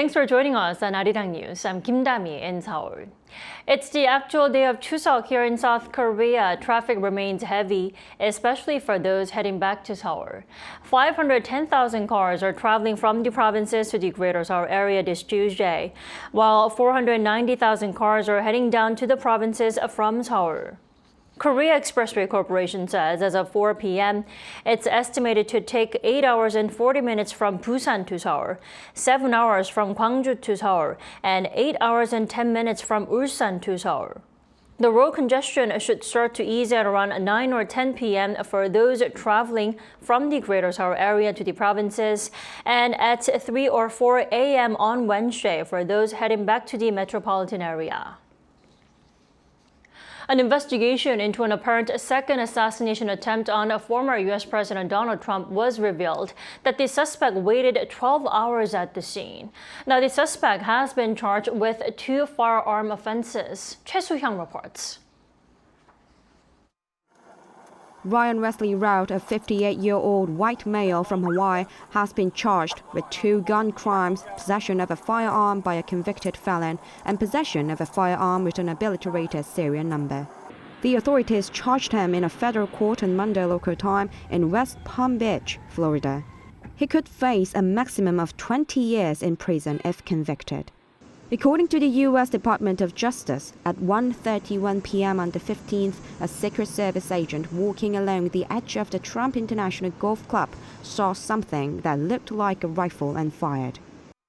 Thanks for joining us on Arirang News. I'm Kim Dami in Seoul. It's the actual day of Chuseok here in South Korea. Traffic remains heavy, especially for those heading back to Seoul. 510,000 cars are traveling from the provinces to the Greater Seoul area this Tuesday, while 490,000 cars are heading down to the provinces from Seoul. Korea Expressway Corporation says as of 4 p.m., it's estimated to take 8 hours and 40 minutes from Busan to Seoul, 7 hours from Gwangju to Seoul, and 8 hours and 10 minutes from Ulsan to Seoul. The road congestion should start to ease at around 9 or 10 p.m. for those traveling from the Greater Seoul area to the provinces, and at 3 or 4 a.m. on Wednesday for those heading back to the metropolitan area. An investigation into an apparent second assassination attempt on former U.S. President Donald Trump was revealed that the suspect waited 12 hours at the scene. Now, the suspect has been charged with 2 firearm offenses. Chuseok reports. Ryan Wesley Routh, a 58-year-old white male from Hawaii, has been charged with 2 gun crimes, possession of a firearm by a convicted felon and possession of a firearm with an obliterated serial number. The authorities charged him in a federal court on Monday local time in West Palm Beach, Florida. He could face a maximum of 20 years in prison if convicted. According to the U.S. Department of Justice, at 1:31 p.m. on the 15th, a Secret Service agent walking along the edge of the Trump International Golf Club saw something that looked like a rifle and fired.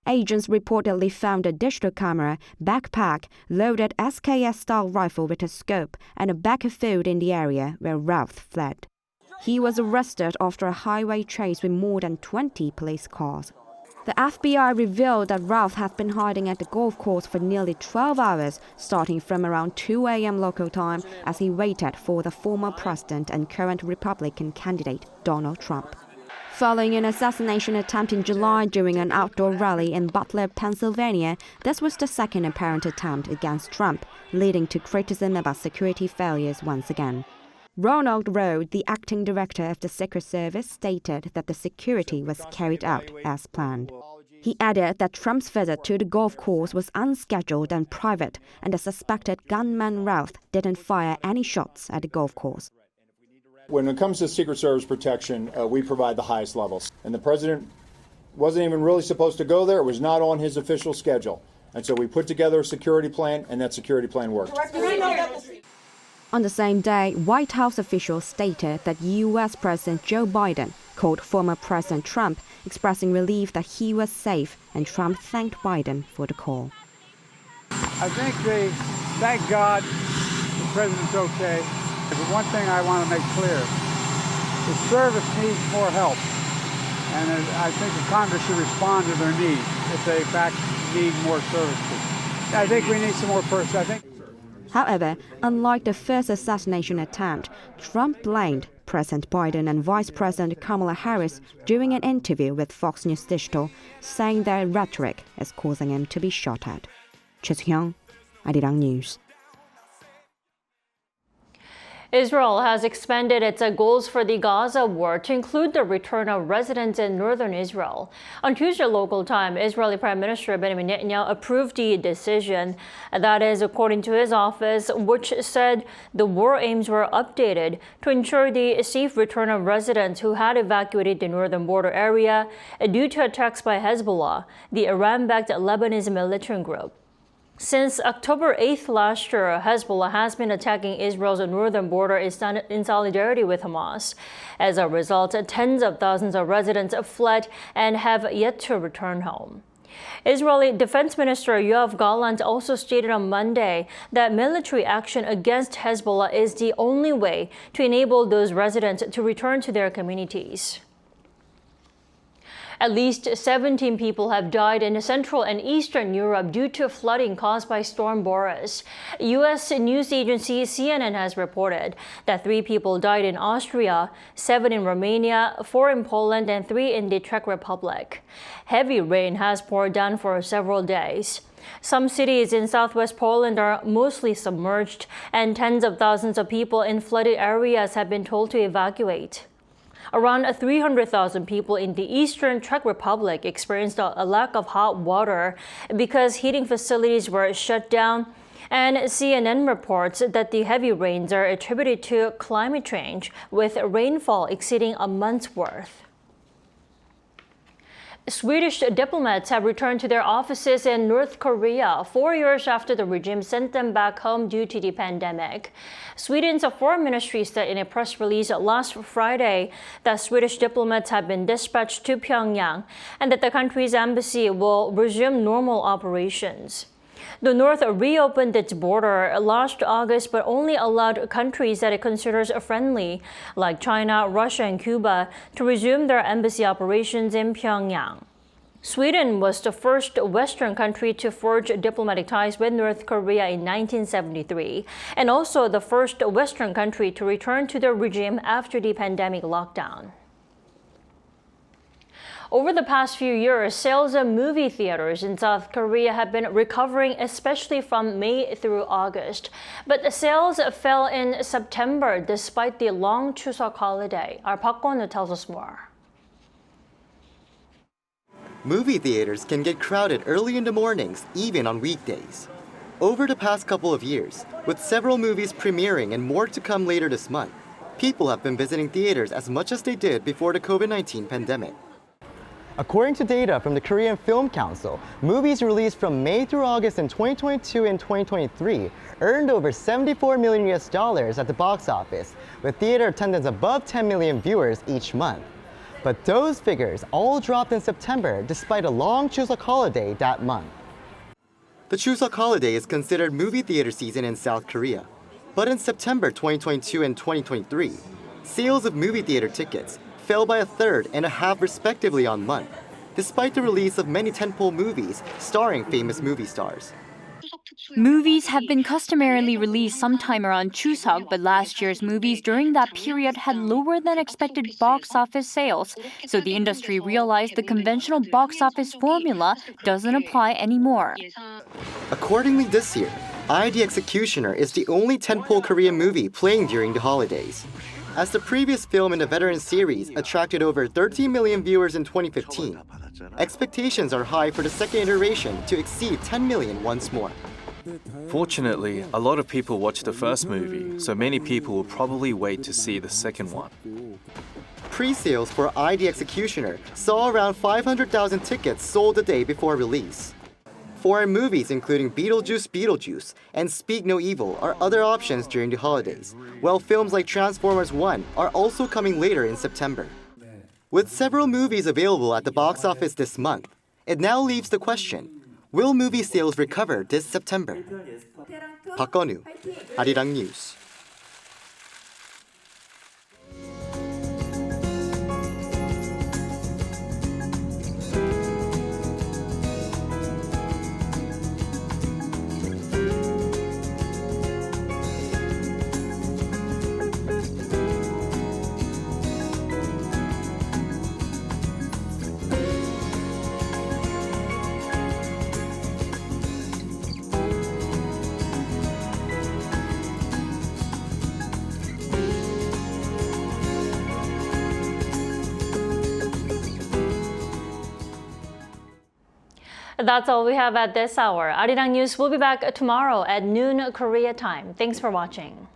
Agents reportedly found a digital camera, backpack, loaded SKS-style rifle with a scope, and a bag of food in the area where Routh fled. He was arrested after a highway chase with more than 20 police cars. The FBI revealed that Routh had been hiding at the golf course for nearly 12 hours, starting from around 2 a.m. local time, as he waited for the former president and current Republican candidate Donald Trump. Following an assassination attempt in July during an outdoor rally in Butler, Pennsylvania, this was the second apparent attempt against Trump, leading to criticism about security failures once again. Ronald Rhodes, the acting director of the Secret Service, stated that the security was carried out as planned. He added that Trump's visit to the golf course was unscheduled and private, and the suspected gunman Routh didn't fire any shots at the golf course. When it comes to Secret Service protection, we provide the highest levels. And the president wasn't even really supposed to go there. It was not on his official schedule. And so we put together a security plan, and that security plan worked. On the same day, White House officials stated that U.S. President Joe Biden called former President Trump, expressing relief that he was safe, and Trump thanked Biden for the call. I think they thank God the president's okay. But one thing I want to make clear, the service needs more help. And I think the Congress should respond to their needs if they in fact need more services. I think we need some more personnel. However, unlike the first assassination attempt, Trump blamed President Biden and Vice President Kamala Harris during an interview with Fox News Digital, saying their rhetoric is causing him to be shot at. Chuseok, Arirang News. Israel has expanded its goals for the Gaza war to include the return of residents in northern Israel. On Tuesday local time, Israeli Prime Minister Benjamin Netanyahu approved the decision. That is, according to his office, which said the war aims were updated to ensure the safe return of residents who had evacuated the northern border area due to attacks by Hezbollah, the Iran-backed Lebanese militant group. Since October 8th last year, Hezbollah has been attacking Israel's northern border in solidarity with Hamas. As a result, tens of thousands of residents fled and have yet to return home. Israeli Defense Minister Yoav Gallant also stated on Monday that military action against Hezbollah is the only way to enable those residents to return to their communities. At least 17 people have died in Central and Eastern Europe due to flooding caused by Storm Boris. U.S. news agency CNN has reported that 3 people died in Austria, 7 in Romania, 4 in Poland, and 3 in the Czech Republic. Heavy rain has poured down for several days. Some cities in southwest Poland are mostly submerged, and tens of thousands of people in flooded areas have been told to evacuate. Around 300,000 people in the Eastern Czech Republic experienced a lack of hot water because heating facilities were shut down. And CNN reports that the heavy rains are attributed to climate change, with rainfall exceeding a month's worth. Swedish diplomats have returned to their offices in North Korea 4 years after the regime sent them back home due to the pandemic. Sweden's foreign ministry said in a press release last Friday that Swedish diplomats have been dispatched to Pyongyang and that the country's embassy will resume normal operations. The North reopened its border last August, but only allowed countries that it considers friendly, like China, Russia, and Cuba, to resume their embassy operations in Pyongyang. Sweden was the first Western country to forge diplomatic ties with North Korea in 1973, and also the first Western country to return to the regime after the pandemic lockdown. Over the past few years, sales of movie theaters in South Korea have been recovering, especially from May through August. But the sales fell in September despite the long Chuseok holiday. Our Park Kwon-woo tells us more. Movie theaters can get crowded early in the mornings, even on weekdays. Over the past couple of years, with several movies premiering and more to come later this month, people have been visiting theaters as much as they did before the COVID-19 pandemic. According to data from the Korean Film Council, movies released from May through August in 2022 and 2023 earned over $74 million at the box office, with theater attendance above 10 million viewers each month. But those figures all dropped in September despite a long Chuseok holiday that month. The Chuseok holiday is considered movie theater season in South Korea. But in September 2022 and 2023, sales of movie theater tickets fell by 1/3 and 1/2 respectively on month, despite the release of many tentpole movies starring famous movie stars. Movies have been customarily released sometime around Chuseok, but last year's movies during that period had lower than expected box office sales, so the industry realized the conventional box office formula doesn't apply anymore. Accordingly, this year, I, the Executioner is the only tentpole Korean movie playing during the holidays. As the previous film in the Veteran series attracted over 13 million viewers in 2015, expectations are high for the second iteration to exceed 10 million once more. Fortunately, a lot of people watched the first movie, so many people will probably wait to see the second one. Pre-sales for I, the Executioner saw around 500,000 tickets sold the day before release. Foreign movies including Beetlejuice and Speak No Evil are other options during the holidays, while films like Transformers 1 are also coming later in September. With several movies available at the box office this month, it now leaves the question, will movie sales recover this September? Park Kwon-woo, Arirang News. That's all we have at this hour. Arirang News will be back tomorrow at noon Korea time. Thanks for watching.